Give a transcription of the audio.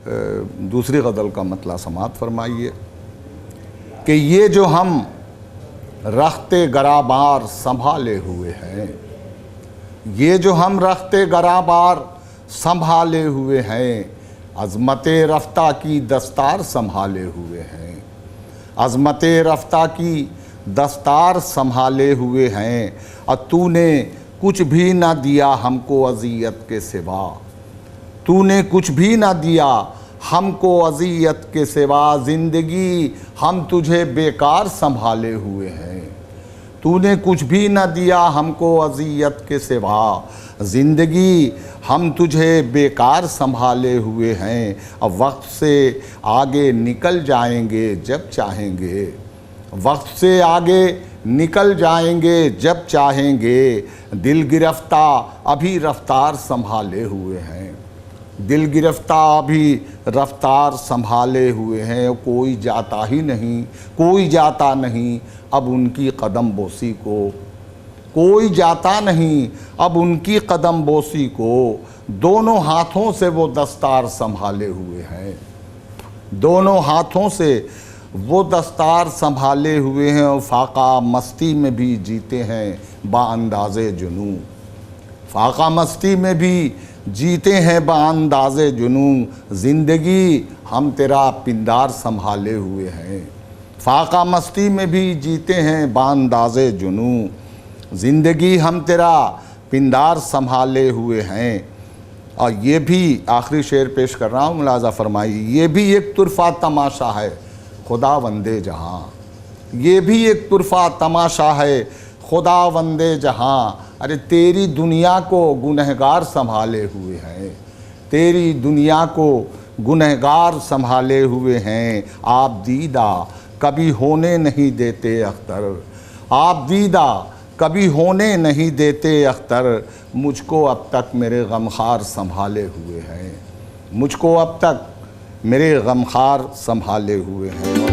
दूसरी गज़ल का मतला समात फरमाइए कि ये जो हम रखते गराबार संभाले हुए हैं, ये जो हम रखते गराबार संभाले हुए हैं, अज़मते रफ्ता की दस्तार संभाले हुए हैं, अज़मते रफ्ता की दस्तार संभाले हुए हैं। और तूने कुछ भी ना दिया हमको अज़ियत के सिवा, तूने कुछ भी ना दिया हमको अज़ियत के सिवा, ज़िंदगी हम तुझे बेकार संभाले हुए हैं। तूने कुछ भी ना दिया हमको अज़ियत के सिवा, ज़िंदगी हम तुझे बेकार संभाले हुए हैं। अब वक्त से आगे निकल जाएंगे जब चाहेंगे, वक्त से आगे निकल जाएंगे जब चाहेंगे, दिल गिरफ्ता अभी रफ्तार संभाले हुए हैं, दिल गिरफ्ता अभी रफ्तार संभाले हुए हैं। कोई जाता ही नहीं, कोई जाता नहीं अब उनकी कदम बोसी को, कोई जाता नहीं अब उनकी कदम बोसी को, दोनों हाथों से वो दस्तार संभाले हुए हैं, दोनों हाथों से वो दस्तार संभाले हुए हैं। और फाका मस्ती में भी जीते हैं बाअंदाज़े जुनून, फाका मस्ती में भी जीते हैं बाअंदाज़े जुनून, ज़िंदगी हम तेरा पिंदार संभाले हुए हैं, फाका मस्ती में भी जीते हैं बाअंदाज़े जुनून, ज़िंदगी हम तेरा पिंदार संभाले हुए हैं। और ये भी आखिरी शेर पेश कर रहा हूँ, मुलाज़ा फरमाइए, ये भी एक तुरफ़ा तमाशा है खुदा वंदे जहाँ, ये भी एक तुरफ़ा तमाशा है खुदा वंदे जहाँ। अरे तेरी दुनिया को गुनहगार संभाले हुए हैं, तेरी दुनिया को गुनहगार संभाले हुए हैं। आप दीदा कभी होने नहीं देते अख्तर, आप दीदा कभी होने नहीं देते अख्तर, मुझको अब तक मेरे गमखार संभाले हुए हैं, मुझको अब तक मेरे गमखार संभाले हुए हैं।